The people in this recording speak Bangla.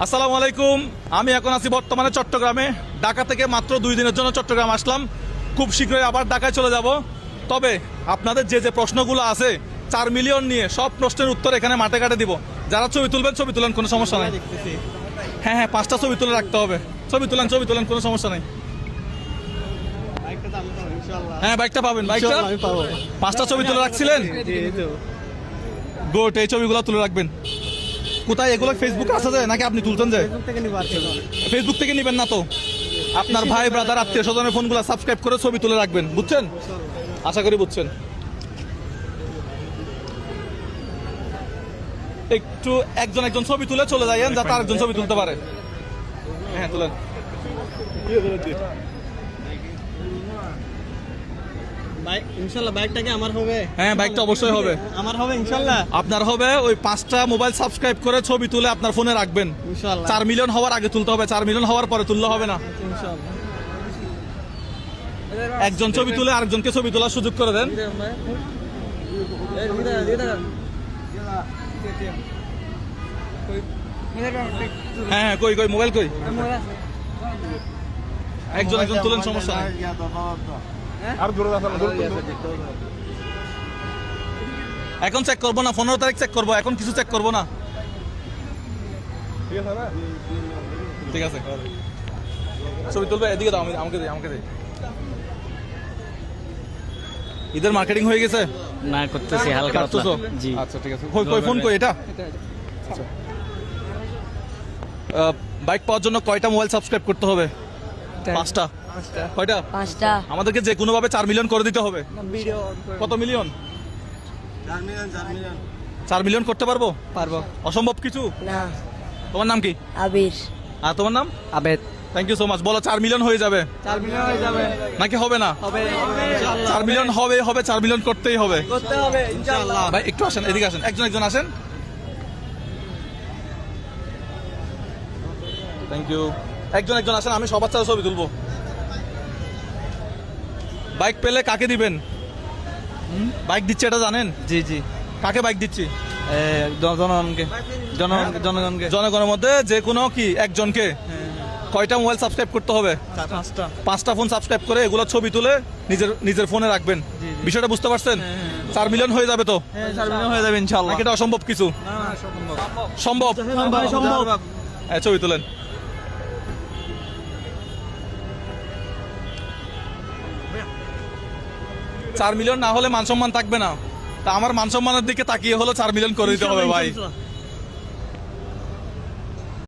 আসসালামু আলাইকুম। আমি এখন আছি বর্তমানে চট্টগ্রামে। ঢাকা থেকে মাত্র 2 দিনের জন্য চট্টগ্রাম আসলাম। খুব শীঘ্রই আবার ঢাকায় চলে যাব। তবে আপনাদের যে প্রশ্নগুলো আছে 4 মিলিয়ন নিয়ে সব প্রশ্নের উত্তর এখানে মাঠে ঘাটে দিব। যারা ছবি তুলবেন ছবি তুলেন, কোনো সমস্যা নাই। হ্যাঁ হ্যাঁ, 5টা ছবি তুলে রাখতে হবে। ছবি তুলেন, কোনো সমস্যা নাই। হ্যাঁ, বাইকটা পাবেন। বাইকটা 5টা ছবি তুলে রাখছিলেন। গুড, এই ছবিগুলো তুলে রাখবেন। কোথায় এগুলো? ফেসবুকে আছে যে নাকি আপনি তুলতেন? যে ফেসবুক থেকে নিবেন না তো, আপনার ভাই ব্রাদার আত্মীয় স্বজনের ফোনগুলো সাবস্ক্রাইব করে ছবি তুলে রাখবেন, বুঝছেন? আশা করি বুঝছেন। একটু একজন ছবি তুলে চলে যাইয়েন, যাতে আরেকজন ছবি তুলতে পারে। হ্যাঁ, তুলেন। ইনশাআল্লাহ বাইকটা কি আমার হবে? হ্যাঁ, বাইকটা অবশ্যই হবে। আমার হবে ইনশাআল্লাহ। আপনার হবে। ওই 5টা মোবাইল সাবস্ক্রাইব করে ছবি তুলে আপনার ফোনে রাখবেন। ইনশাআল্লাহ 4 মিলিয়ন হওয়ার আগে তুলতে হবে, 4 মিলিয়ন হওয়ার পরে তুললে হবে না। ইনশাআল্লাহ। একজন ছবি তুলে আরেকজনকে ছবি তোলার সুযোগ করে দেন। হ্যাঁ, কই মোবাইল কই? একজন তুলেন, সমস্যা নাই। এখন চেক করবো না, 15 তারিখ চেক করবো, এখন কিছু চেক করবো না। ঠিক আছে, ছবি তুলবে। এদিকে দাও, আমাকে দিই। ঈদের মার্কেটিং হয়ে গেছে? না, করতেছি হালকা কাটতেছো? জি। আচ্ছা, ঠিক আছে। কই ফোন কই? এটা আচ্ছা। বাইক পাওয়ার জন্য কয়টা মোবাইল সাবস্ক্রাইব করতে হবে? 5টা। কয়টা? 5টা। আমাদেরকে যে কোনো ভাবে 4 মিলিয়ন করে দিতে হবে। কত মিলিয়ন? 4 মিলিয়ন করতে পারবো? অসম্ভব কিছু না। তোমার নাম কি? আবির। আর তোমার নাম? Abed. Thank you so much. বলো 4 মিলিয়ন হয়ে যাবে? 4 মিলিয়ন হয়ে যাবে নাকি হবে না? হবে 4 মিলিয়ন হবে। 4 মিলিয়ন করতেই হবে। করতে হবে ইনশাআল্লাহ। ভাই একটু আসেন, এদিকে আসেন। একজন আসেন। Thank you. একজন আসেন, আমি সবার সাথে ছবি তুলবো। বাইক পেলে কাকে দিবেন? বাইক দিচ্ছে এটা জানেন? জি জি। কাকে বাইক দিচ্ছি? জনগণকে। জনগণের মধ্যে যে কোনো কি একজনকে। কয়টা মোবাইল সাবস্ক্রাইব করতে হবে? 5টা ফোন সাবস্ক্রাইব করে এগুলো ছবি তুলে নিজের ফোনে রাখবেন। বিষয়টা বুঝতে পারছেন? 4 মিলিয়ন হয়ে যাবে তো? 4 মিলিয়ন হয়ে যাবে ইনশাআল্লাহ। নাকি এটা অসম্ভব কিছু? সম্ভব। হ্যাঁ, ছবি তুলেন। $4 মিলিয়ন না হলে মান সম্মান থাকবে না। তা আমার মান সম্মানের দিকে তাকিয়ে হলো 4 মিলিয়ন করে দিতে হবে ভাই।